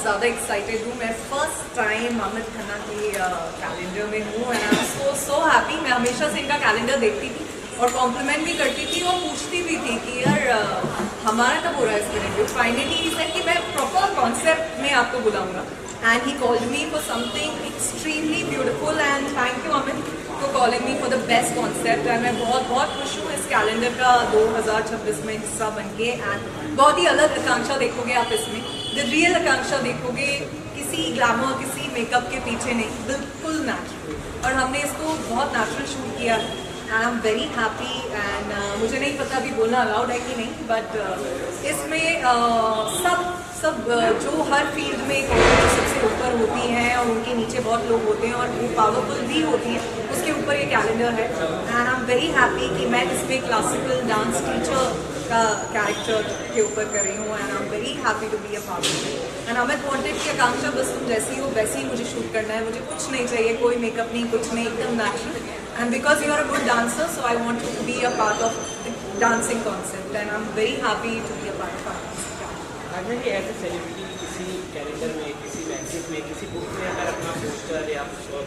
ज़्यादा एक्साइटेड हूँ। मैं फर्स्ट टाइम अमित खन्ना के कैलेंडर में हूँ and I am so happy. मैं हमेशा से इनका कैलेंडर देखती थी और कॉम्प्लीमेंट भी करती थी और पूछती भी थी कि यार हमारा कब हो रहा है इस रिव्यू। फाइनली ही सेड कि मैं प्रॉपर कॉन्सेप्ट में आपको बुलाऊंगा and he called me for something extremely beautiful and thank you Amit for calling me for the best concept. And मैं बहुत बहुत खुश हूँ इस कैलेंडर का 2026 में हिस्सा बन के। एंड बहुत ही अलग आकांक्षा देखोगे आप इसमें, द रियल आकांक्षा देखोगे, किसी ग्लैमर किसी मेकअप के पीछे नहीं, बिल्कुल नेचुरल। और हमने इसको बहुत नेचुरल शूट किया है and I am very happy. And मुझे नहीं पता अभी बोलना अलाउड है कि नहीं, बट इसमें सब जो हर फील्ड में सबसे ऊपर होती हैं और उनके नीचे बहुत लोग होते हैं और वो पावरफुल भी होती हैं, उसके ऊपर ये कैलेंडर है। And I am very happy कि मैं इसमें क्लासिकल डांस टीचर का कैरेक्टर के ऊपर कर रही हूँ and I am very happy to be a part of it. And Amit wanted कि आकांक्षा बस तुम जैसी हो वैसे ही मुझे शूट करना है, मुझे कुछ नहीं चाहिए, कोई मेकअप नहीं, कुछ नहीं, एकदम natural. And because you are a good dancer so I want to be a part of dancing concept and I am very happy to be a part of it. As a celebrity किसी calendar में, किसी magazine में, किसी book में अगर अपना poster या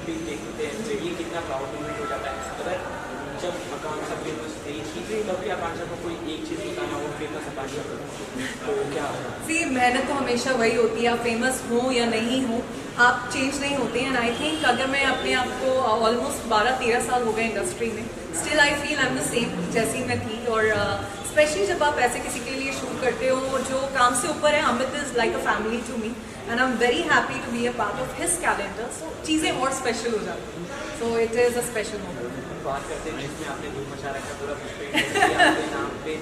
pick देखते हैं तो ये कितना प्राउड मोमेंट हो जाता है। अगर जब आकांक्षा फेमस थी तभी आकांक्षा को कोई एक चीज़ बताना हो फेमस आकांक्षा को, तो क्या होगा? सी मेहनत तो हमेशा वही होती है, आप फेमस हो या नहीं हो आप चेंज नहीं होते हैं। एंड आई थिंक अगर मैं अपने आप को ऑलमोस्ट 12-13 साल हो गए इंडस्ट्री में, still I feel I am the same जैसी मैं थी। और स्पेशली जब आप ऐसे किसी के लिए शूट करते हो जो काम से ऊपर है, Amit is like a family to me and I am very happy to be a part of his calendar. So चीज़ें और स्पेशल हो जाती हैं। So it is a special moment. बात करते हैं जिसमें आपने धूम मचा रखा पूरा आपके नाम पे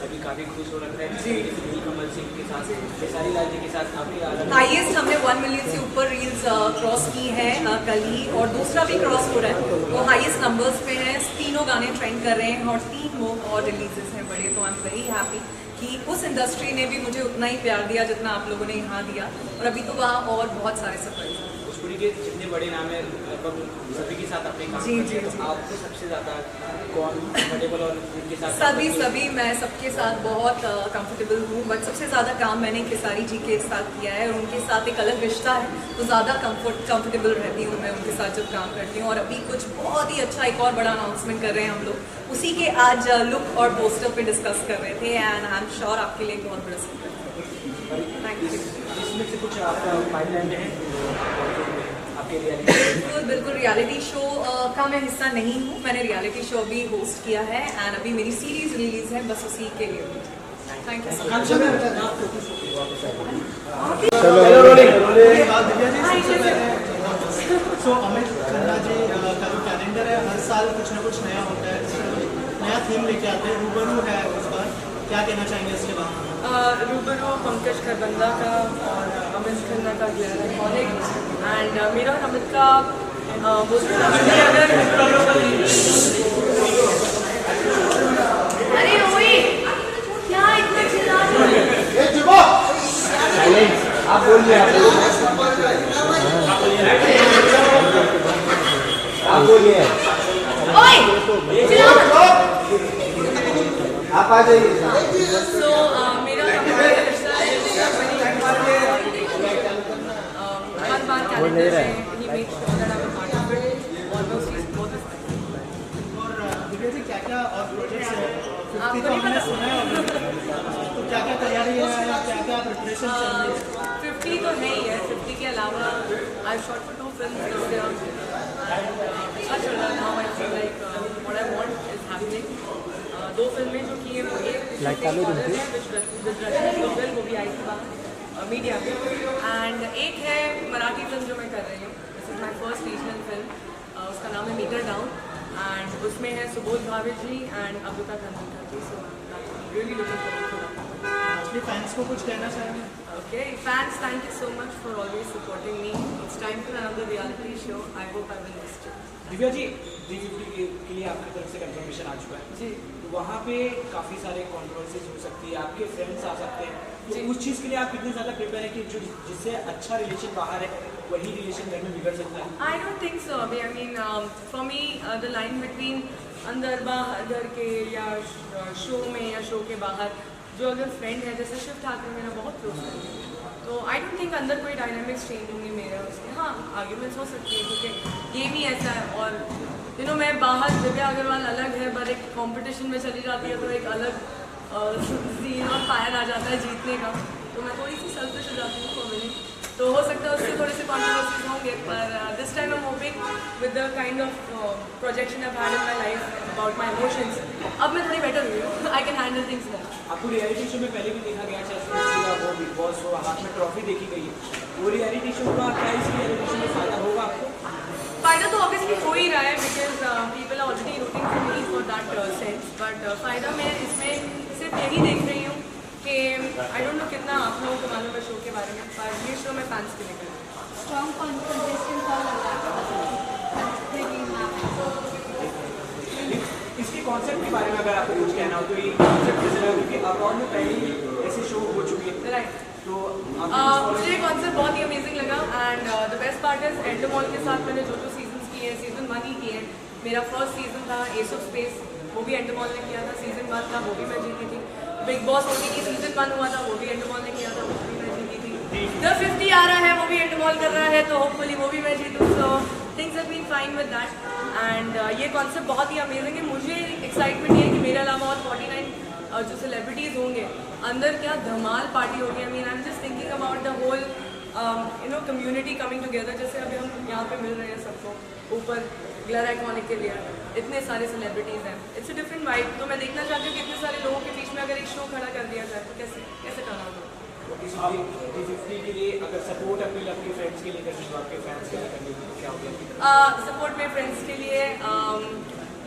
अभी काफ़ी खुश हो रखा है जी। कमल सिंह के साथ, खेसारी लाल जी के साथ काफ़ी हाईएस्ट हमने 1 मिलियन से ऊपर रील्स क्रॉस की है कल ही, और दूसरा भी क्रॉस हो रहा है, वो हाईएस्ट नंबर्स पे है। तीनों गाने ट्रेंड कर रहे हैं और 3 और रिलीजेस हैं बड़े। तो आई एम वेरी हैप्पी कि उस इंडस्ट्री ने भी मुझे उतना ही प्यार दिया जितना आप लोगों ने यहाँ दिया, और अभी तो वहाँ और बहुत सारे सरप्राइज हैं। भोजपुरी के जितने बड़े नाम हैं लगभग सभी के साथ आपने काम किया, तो आपको सबसे ज़्यादा कौन कंफर्टेबल और उनके साथ? सभी मैं सबके साथ बहुत कंफर्टेबल हूँ, बट सबसे ज़्यादा काम मैंने खेसारी जी के साथ किया है और उनके साथ एक अलग रिश्ता है, तो ज़्यादा कंफर्टेबल रहती हूँ मैं उनके साथ जब काम करती हूँ। और अभी कुछ बहुत ही अच्छा एक और बड़ा अनाउंसमेंट कर रहे हैं हम लोग, उसी के आज लुक और पोस्टर पे डिस्कस कर रहे थे एंड आई एम श्योर आपके लिए बहुत बड़ा सरप्राइज। Thank you. इसमें से कुछ आपका पाइपलाइन में है आपके बिल्कुल रियलिटी शो का मैं हिस्सा नहीं हूँ, मैंने रियलिटी शो भी होस्ट किया है एंड अभी मेरी सीरीज रिलीज है, बस उसी के लिए। Thank you so much. So Amit Khanna ji का जो कैलेंडर है हर साल कुछ ना कुछ नया होता है, नया थीम लेके आते हैं, रूबरू है इस बार, क्या कहना चाहेंगे इसके बारे में? रूबरू पंकज खरबंदा का और अमित खन्ना का कॉलिग एंड मेरा और अमित का अरे ओए क्या इतना चिल्ला आप बोलिए आप आ जाइए। सो मेरा हर बार कैलेंडर में ही make sure that I am part of it almost is both और दिव्या जी क्या और प्रोजेक्ट्स है? 50 तो हमने सुना है ऑलरेडी, तो क्या तैयारी है या क्या प्रिपरेशन चल रही है? 50 तो है ही है, 50 के अलावा आई shot for 2 films this year and अच्छा चल रहा है। Now I feel like what I want is happening. 2 फिल्में जो की है वो एक वो भी आई थी बाहर मीडिया में, एंड एक है मराठी फिल्म जो मैं कर रही हूँ, this is my first regional film, उसका नाम है मीटर डाउन एंड उसमें है Subodh Bhave ji and Amruta Khandelkar ji. So really looking forward to that. अपने फैंस को कुछ कहना चाहेंगे? Okay, fans, thank you so much for always supporting me. It's time for another reality show. I hope I will miss you. Divya ji 350 के लिए आपकी तरफ से कंफर्मेशन आ चुका है जी। तो वहाँ पे काफ़ी सारे कॉन्ट्रोवर्सीज हो सकती है, आपके फ्रेंड्स आ सकते हैं, तो जी। उस चीज़ के लिए आप कितने ज़्यादा प्रिपेयर है कि जो जिससे अच्छा रिलेशन बाहर है वही रिलेशन घर में बिगड़ सकता है? I don't think so. I mean, for me, the line between अंदर बाहर घर के या शो में या शो के बाहर जो अगर फ्रेंड है, जैसे शिव ठाकरे मेरा बहुत क्लोज फ्रेंड है, तो आई डोंट थिंक अंदर कोई डायनामिक्स चेंज होंगे मेरे उसके। हाँ आर्ग्यूमेंट्स हो सकती है क्योंकि गेम ही ऐसा है। और मैं बाहर दिव्या अग्रवाल अलग है, पर एक कंपटीशन में चली जाती है तो एक अलग सीन और फायर आ जाता है जीतने का, तो मैं थोड़ी सी सेल्फिश हो जाती हूँ वो। तो हो सकता है उससे थोड़े से कॉन्ट्रोवर्सीज होंगे, पर this time I am hoping with the kind of projection I had in my life about my emotions, अब मैं थोड़ी बेटर हुई हूँ, I can handle things better. आपको रियलिटी शो में पहले भी देखा गया, चाहे वो बिग बॉस हो, हाथ में ट्रॉफी देखी गई है, वो रियलिटी शो का क्या इस रियलिटी शो में फ़ायदा होगा आपको? फ़ायदा तो ऑब्वियसली हो ही रहा है because people are already rooting for me for that sense, but फ़ायदा मैं इसमें सिर्फ यही देख रही हूँ कि आई डोंट नो कितना आप लोगों को मालूम है शो के बारे में, पर ये शो मैं फैंस के लिए कर रही हूँ। स्ट्रॉन्ग कंटेस्टेंट का इसके कॉन्सेप्ट के बारे में अगर आपको कुछ कहना हो तो ये कॉन्सेप्ट कैसे लगा, क्योंकि अब्रॉड में पहले ही ऐसे शो हो चुके हैं, राइट। तो मुझे ये कॉन्सेप्ट बहुत ही अमेजिंग लगा and the best part is Endemol के साथ मैंने जो सीजन्स किए हैं, सीजन 1 ही किए हैं। मेरा फर्स्ट सीजन था एस ऑफ स्पेस, वो भी एंडोमॉल ने किया था। सीजन 1 था वो भी मैं जीती थी। बिग बॉस OTT सीजन 1 हुआ था, वो भी एंडोमॉल ने किया था, वो भी मैं जीती थी। द 50 आ रहा है, वो भी एंडोमॉल कर रहा है, तो होपफुली वो भी मैं जीतूँ। So things have been fine with that and ये कॉन्सेप्ट बहुत ही अमेजिंग है। मुझे एक्साइटमेंट ये है कि मेरे अलावा और 49 जो सेलिब्रिटीज़ होंगे अंदर क्या धमाल पार्टी होगी। I mean I am just thinking about the whole community coming together. जैसे अभी हम यहाँ पे मिल रहे हैं सबको ऊपर ग्लैर आइकॉनिक के लिए, इतने सारे सेलिब्रिटीज़ हैं, इट्स अ डिफरेंट वाइब। तो मैं देखना चाहती हूँ कि इतने सारे लोगों के बीच में अगर एक शो खड़ा कर दिया जाए तो कैसे टर्न आउट होगा। 50 के लिए अगर सपोर्ट अपने फ्रेंड्स के लिए करनी हो, आपके फैंस के लिए करनी हो, क्या होगा? सपोर्ट मेरे फ्रेंड्स के लिए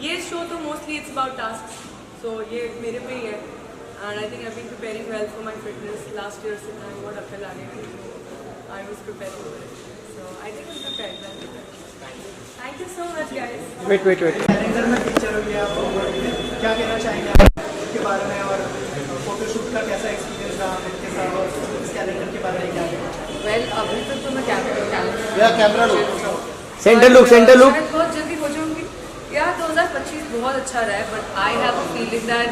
ये शो तो mostly it's about task, so ये मेरे पे ही है and I think I been preparing well for my fitness last year से। मैं बहुत अकल आ गई, I was preparing for it, so I think I am prepared. Thank you so much guys. Wait calendar में पिक्चर हुई है, आप क्या कहना चाहेंगे आप इसके बारे में, और फोटोशूट का कैसा एक्सपीरियंस रहा आपके साथ, और इस कैलेंडर के बारे में क्या कहना चाहेंगे? वेल अभी तक तो मैं कैमरा लो, सेंटर लुक बहुत जल्दी हो जाऊंगी यार। 2025 बहुत अच्छा रहा है, but I have a feeling that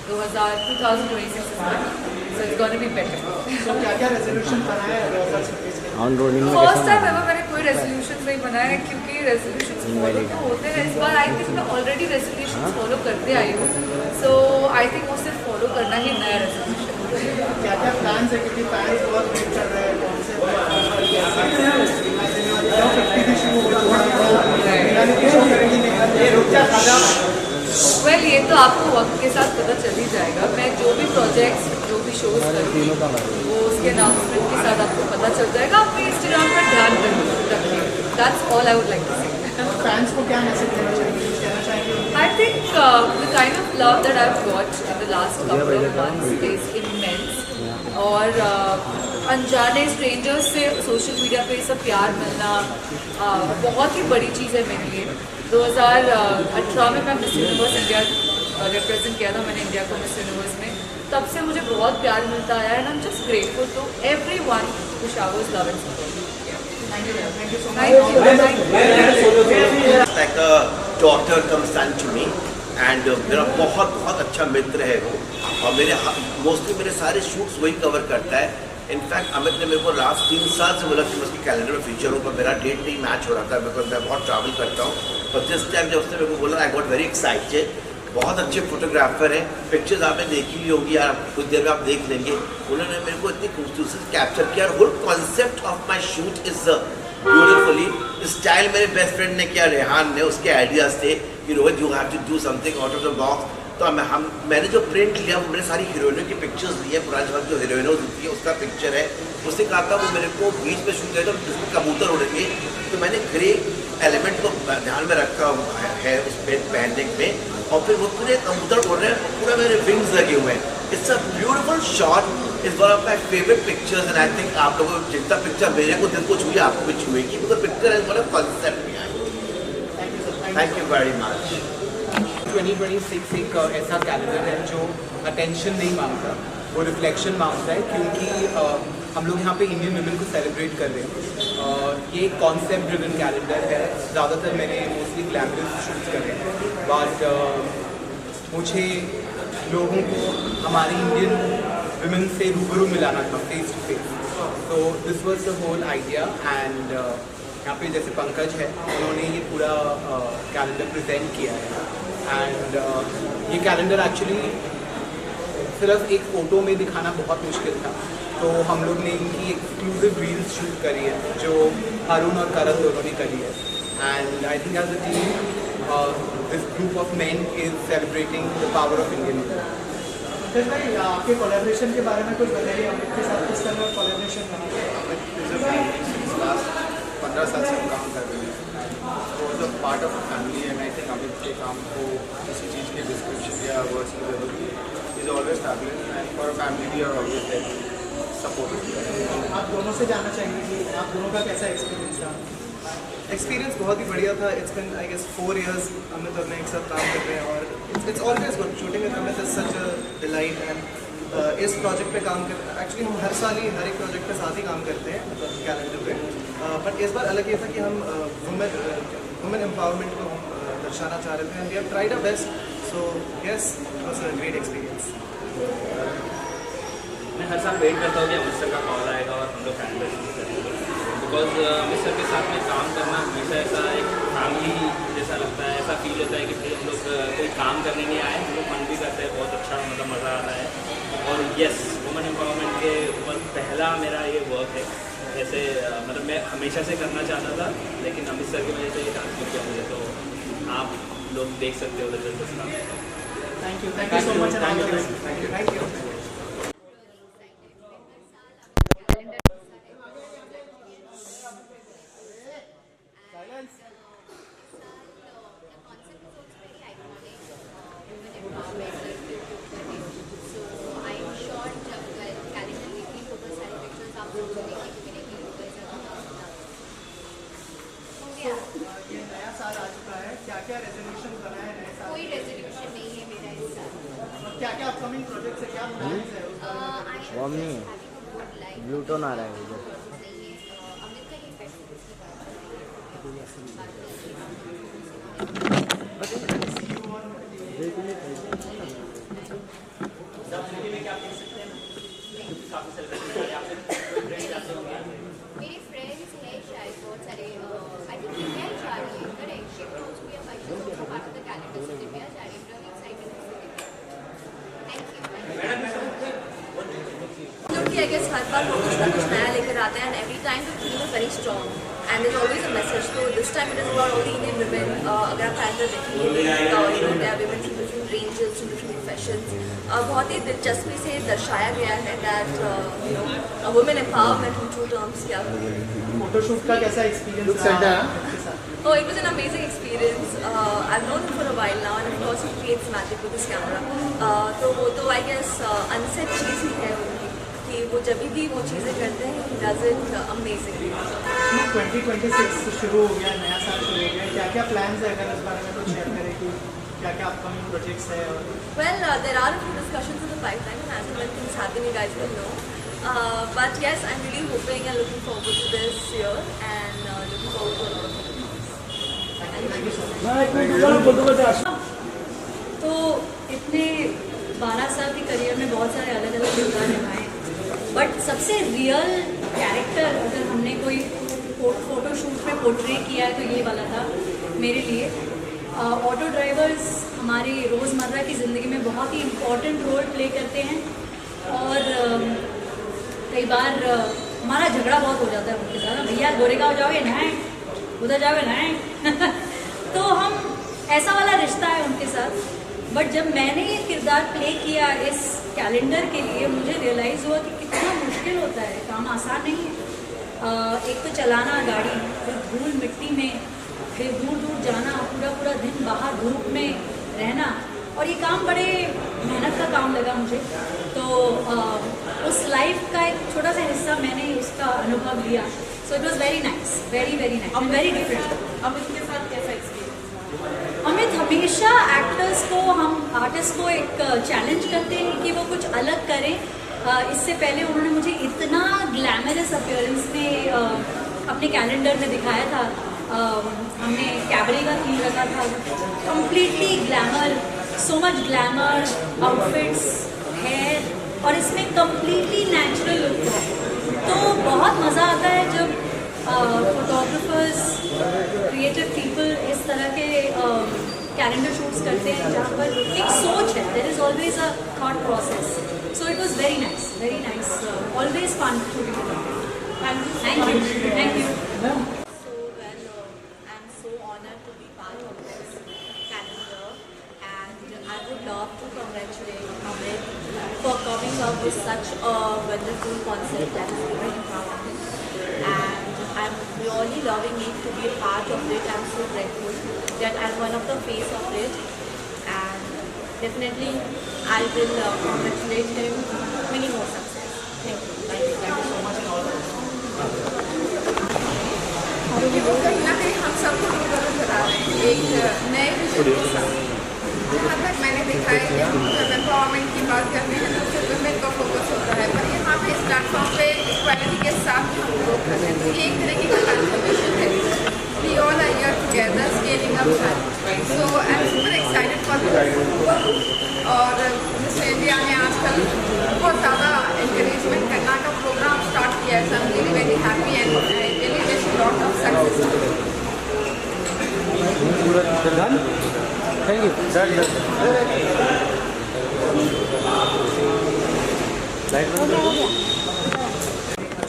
2026 is good, so it's going to be better. तो क्या रेजोल्यूशन बनाया है फर्स्ट फर्स्ट टाइम एवर मैंने कोई रेजोल्यूशन नहीं बनाया है, क्योंकि रेजोल्यूशंस फॉलो तो होते हैं। इस बार आई थिंक मैं ऑलरेडी रेजोल्यूशंस फॉलो करते आई हूँ, सो आई थिंक वो सिर्फ फॉलो करना ही नया रेजोल्यूशन। क्या प्लान्स है, क्योंकि फैंस बहुत वेट कर रहे हैं कौन से वेल ये तो आपको वक्त के साथ पता चल ही जाएगा। मैं जो भी प्रोजेक्ट्स, जो भी शोज करूँगी वो उसके अनाउंसमेंट के साथ आपको पता चल जाएगा। आप इंस्टाग्राम पर ध्यान रखिए, that's all I would like to say. Fans को क्या मैसेज देना चाहेंगे? I think the kind of love that I've got in the last couple of months is immense. और अनजाने स्ट्रेंजर्स से सोशल मीडिया पे सब प्यार मिलना बहुत ही बड़ी चीज़ है मेरे लिए। 2018 में मैं मिस यूनिवर्स इंडिया रिप्रेजेंट किया था मैंने इंडिया को मिस यूनिवर्स में, तब से मुझे बहुत प्यार मिलता है and I am just grateful to everyone who showers love and support. Like a daughter comes son to me and मेरा बहुत अच्छा मित्र है वो, और मोस्टली मेरे सारे शूट्स वही कवर करता है। इनफैक्ट अमित ने मेरे को लास्ट 3 साल से बोला कि मैं उसके कैलेंडर में फीचर हूँ, पर मेरा डेट नहीं मैच हो रहा था बिकॉज मैं बहुत ट्रैवल करता हूँ। पर जिस टाइम जब उसने मेरे को बोला आई गॉट वेरी एक्साइटेड। बहुत अच्छे फोटोग्राफर हैं, पिक्चर्स आपने देखी ली होंगी यार, कुछ देर में आप देख लेंगे। उन्होंने मेरे को इतनी खूबसूरती से कैप्चर किया। Whole concept of my shoot is beautifully style मेरे बेस्ट फ्रेंड ने किया, रेहान ने, उसके आइडियाज़ थे कि Rohit you have to do something out of the box. तो मैंने जो प्रिंट लिया वो मैंने सारी हीरोइनों की पिक्चर्स ली है, पुराने वक्त जो हीरोइनों होती है उसका पिक्चर है। उसने कहा था वो मेरे को बीच में शूट किया था जिसमें कबूतर उड़ेंगे, तो मैंने ग्रे एलिमेंट को ध्यान में रखा है उस पर पहनने में, और फिर वो पूरे कबूतर उड़ रहे हैं, पूरा मेरे विंग्स लगे हुए हैं। It's a beautiful shot, is one of my favourite pictures and I think आप लोगों को जितना पिक्चर मेरे को दिल को छुई आपको भी छुएगी, because picture is one of concept में आई। Thank you very much. 2026 एक ऐसा कैलेंडर है जो अटेंशन नहीं मांगता, वो रिफ्लेक्शन मांगता है, क्योंकि हम लोग यहाँ पे इंडियन वुमेन को सेलिब्रेट कर रहे हैं। ये कॉन्सेप्ट ड्रिवन कैलेंडर है, ज़्यादातर मैंने मोस्टली ग्लैमरस शूट्स कर रहे हैं, बट मुझे लोगों को हमारी इंडियन वुमेन से रूबरू मिलाना था फेस टू फेस। तो So this was the whole idea and यहाँ पे जैसे पंकज है उन्होंने ये पूरा कैलेंडर प्रेजेंट किया है एंड ये कैलेंडर एक्चुअली सिर्फ एक फ़ोटो में दिखाना बहुत मुश्किल था, तो हम लोग ने इनकी एक्सक्लूसिव रील्स शूट करी है जो अरुण और करण दोनों ने करी है and I think as a team this group of men is celebrating the power of Indian media. Pankaj भाई, आपके कोलैबोरेशन के बारे में कुछ बताइए, अमित के साथ किस तरह का कोलैबोरेशन बना? लास्ट 15 साल से हम काम कर रहे हैं, वो is a part of family and I think Amit के काम को किसी चीज़ की डिस्क्रिप्शन या वर्ड्स की जरूरत नहीं, is always family and for a family we are always there support. आप दोनों से जानना चाहेंगे कि आप दोनों का कैसा एक्सपीरियंस रहा? एक्सपीरियंस बहुत ही बढ़िया था। It's been I guess 4 years Amit और मैं एक साथ काम कर रहे हैं और it's always good shooting with Amit is such a delight and इस प्रोजेक्ट पे काम कर एक्चुअली हम हर साल ही हर एक प्रोजेक्ट पे साथ ही काम करते हैं मतलब कैलेंडर पे, बट इस बार अलग ये था कि हम वुमेन एम्पावरमेंट को हम दर्शाना चाह रहे थे and we have tried our best, so yes it was a great experience. मैं हर साल वेट करता हूँ कि अमित सर का कॉल आएगा और हम लोग कैलेंडर शूट करेंगे, बिकॉज अमित सर के साथ में काम करना हमेशा ऐसा एक फैमिली जैसा लगता है, ऐसा फील होता है कि भाई हम लोग कोई काम करने नहीं आए, हम लोग मन भी करते हैं, बहुत अच्छा मतलब मज़ा आता है। और यस, वुमेन एम्पावरमेंट के ऊपर पहला मेरा ये वर्क है, ऐसे मतलब मैं हमेशा से करना चाहता था लेकिन अमित सर की वजह से ये चांस मिल गया मुझे, तो आप लोग देख सकते हो रिजल्ट उसका। Thank you so much. Thank you. ये नया साल आ चुका है, क्या क्या रेजोल्यूशन बनाए नए साल? कोई रेजोल्यूशन नहीं है मेरा इस साल। और क्या क्या अपकमिंग प्रोजेक्ट्स है, क्या प्लान्स है उस बारे में बताइए। वो नहीं है, ब्लूटोन आ रहा है उधर। अमित का ये मेरे फ्रेंड्स हैं शायद बहुत सारे, आई थिंक दिव्या जा रही है, correct, she told me about the part of the calendar, so Divya जा रही है, रियली एक्साइटेड फॉर क्योंकि आई गेस हर बार वो कुछ ना कुछ नया लेकर आते हैं and every time the theme is very strong and there is always a message, तो this time it is about all the Indian women. अगर आप कैलेंडर देखेंगे they are women from different ranges, from different professions, बहुत ही दिलचस्पी से दर्शाया गया है that you know women empowerment in true terms क्या है। फोटोशूट का कैसा एक्सपीरियंस रहा? Oh, it was an amazing experience. I've known him for a while now, and of course he creates magic with his camera. तो वो तो I guess unsaid चीज़ ही है उनकी कि वो जब भी वो चीज़ें करते हैं he does it amazingly. 2026 शुरू हो गया, नया साल शुरू हो गया, क्या क्या प्लान्स है, अगर इस बारे में कुछ शेयर करें कि क्या क्या अपकमिंग प्रोजेक्ट्स है? और Well, there are a few discussions in the pipeline, and as and when things happen, you guys will know. But yes, I'm really hoping and looking forward to this year, and looking forward to a lot of things. तो इतने 12 साल के career में बहुत सारे अलग अलग किरदार निभाए, बट सबसे रियल कैरेक्टर अगर हमने कोई फोटोशूट में पोर्ट्रे किया है तो ये वाला था मेरे लिए। ऑटो ड्राइवर्स हमारे रोज़मर्रा की ज़िंदगी में बहुत ही इम्पोर्टेंट रोल प्ले करते हैं और कई बार हमारा झगड़ा बहुत हो जाता है उनके साथ, भैया गोरेगांव जाओगे नहीं, उधर जाओगे नहीं तो हम ऐसा वाला रिश्ता है उनके साथ। बट जब मैंने ये किरदार प्ले किया इस कैलेंडर के लिए, मुझे रियलाइज़ हुआ कि कितना मुश्किल होता है, काम आसान नहीं है। एक तो चलाना गाड़ी, फिर धूल मिट्टी में, फिर दूर दूर जाना, पूरा पूरा दिन बाहर धूप में रहना, और ये काम बड़े मेहनत का काम लगा मुझे। तो उस लाइफ का एक छोटा सा हिस्सा मैंने उसका अनुभव लिया, so it was very nice, very very nice and very different. Amit के साथ कैसा एक्सपीरियंस? अमित हमेशा एक्टर्स को, हम आर्टिस्ट को एक चैलेंज करते हैं कि वो कुछ अलग करें। इससे पहले उन्होंने मुझे इतना ग्लैमरस अपीयरेंस में अपने कैलेंडर में दिखाया था। हमने कैबरे का थीम रखा था, completely glamour, so much glamour, outfits, hair, और इसमें कम्प्लीटली नेचुरल लुक था। तो बहुत मज़ा आता है जब फोटोग्राफर्स, क्रिएटिव पीपल इस तरह के कैलेंडर शूट्स करते हैं जहाँ पर एक सोच है, there is always a thought process. So it was very nice, always fun to be with. Thank you. So well, I'm so honored to be part of this calendar, and I would love to congratulate Amit for coming up with such a wonderful concept that is women empowerment. And I'm really loving it to be a part of it. I'm so grateful that I'm one of the face of it, and definitely I will congratulate him. Many more success. Thank you. Thank you so much. क्योंकि वो कहीं ना कहीं हम सबको रूबरू करा रहे हैं एक नए विजन के साथ. जहाँ तक मैंने देखा है कि हम जब एम्पावरमेंट की बात करते हैं तो सिर्फ वुमेन का फोकस होता है, पर यहाँ पे इस प्लेटफॉर्म पे इक्वालिटी के साथ हम ग्रो कर रहे हैं. तो ये एक तरीके की ट्रांसफॉर्मेशन है. We all are here together scaling up. So I am super excited for this. और जैसे इंडिया ने आजकल बहुत ज़्यादा एनकरेजमेंट करना का प्रोग्राम स्टार्ट किया है. So I am really very happy and really wish lot of success. Thank you.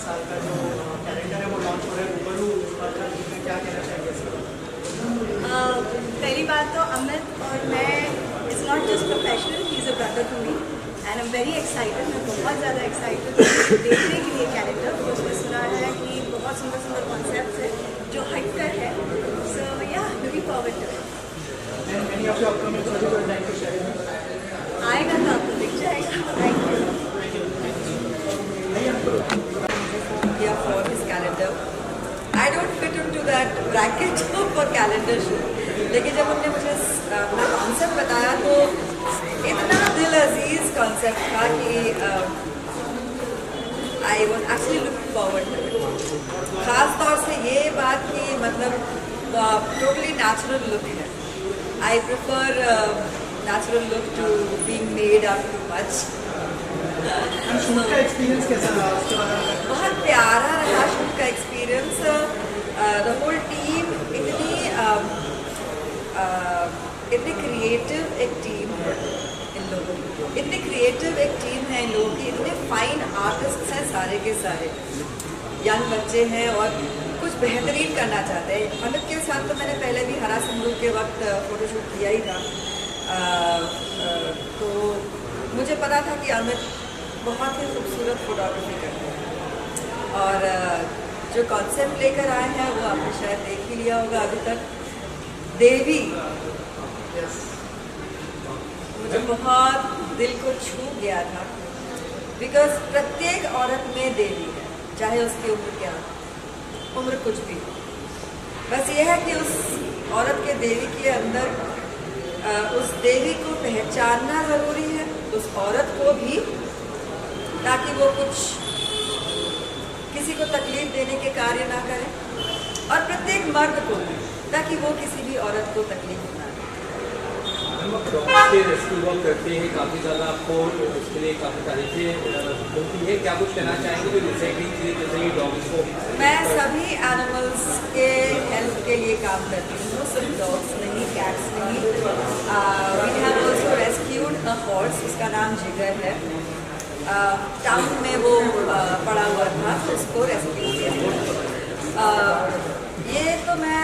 साल का जो कैलेंडर है वो लॉन्च हो रहा है रूबरू, क्या कहना चाहिए? पहली बात तो अमित और मैं, it's not just professional, he is a brother to me and I am very excited. मैं बहुत ज़्यादा एक्साइटेड देखने के लिए कैलेंडर. उसमें सुना है कि बहुत सुंदर सुंदर कॉन्सेप्ट है जो हटकर है. So yeah looking forward to it. Any of your upcoming projects you would like to share? आएगा तो आपको दिख जाएगा. Thank you. Yeah, for this calendar. I don't fit into that bracket for calendar shoot. लेकिन जब उन्होंने मुझे अपना कॉन्सेप्ट बताया तो इतना दिल अजीज कॉन्सेप्ट था कि I was actually looking forward to it. खास तौर से ये बात कि मतलब totally natural look है. I prefer natural look to being made up too much. Shoot का एक्सपीरियंस कैसा रहा उसके बारे में? बहुत प्यारा रहा शूट का एक्सपीरियंस. द होल टीम इतनी क्रिएटिव एक टीम है इन लोगों की. इतनी क्रिएटिव एक टीम है इन लोगों की. इतने फाइन आर्टिस्ट हैं सारे के सारे. यंग बच्चे हैं और कुछ बेहतरीन करना चाहते हैं. अमित के साथ तो मैंने पहले भी हरा सिंदूर के वक्त फ़ोटोशूट किया ही था. तो मुझे पता था कि अमित बहुत ही खूबसूरत फोटोग्राफी करते हैं. और जो कॉन्सेप्ट लेकर आए हैं वो आपने शायद देख ही लिया होगा अभी तक. देवी मुझे बहुत दिल को छू गया था. बिकॉज प्रत्येक औरत में देवी है, चाहे उसकी उम्र क्या हो, उम्र कुछ भी. बस ये है कि उस औरत के देवी के अंदर उस देवी को पहचानना ज़रूरी है, उस औरत को भी, ताकि वो कुछ किसी को तकलीफ देने के कार्य ना करे. और प्रत्येक मर्द को भी, ताकि वो किसी भी औरत को तकलीफ ना दे. रेस्क्यू वर्क करते हैं काफ़ी ज़्यादा, आपको उसके लिए काफ़ी तारीफें होती है. क्या कुछ कहना चाहेंगे जो रिसाइकलिंग के लिए, जैसे ये डॉग्स को? मैं सभी एनिमल्स के हेल्प के लिए काम करती हूँ, सिर्फ डॉग्स नहीं, कैट्स नहीं. We have also rescued a horse, उसका नाम जिगर है. टाउन में वो पड़ा हुआ था तो उसको रेस्क्यू किया. ये तो मैं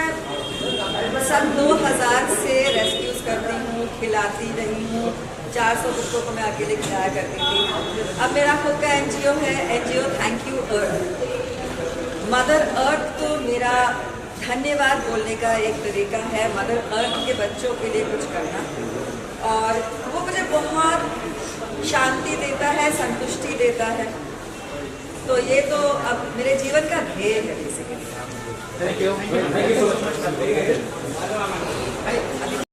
सन 2000 से रेस्क्यूज करती हूँ, खिलाती रही हूँ. 400 कुत्तों को मैं अकेले खिलाया करती थी. अब मेरा खुद का NGO है, NGO thank you earth. Mother earth तो मेरा धन्यवाद बोलने का एक तरीका है. मदर अर्थ के बच्चों के लिए कुछ करना, और वो मुझे बहुत शांति देता है, संतुष्टि देता है. तो ये तो अब मेरे जीवन का ध्येय है basically. Thank you so much.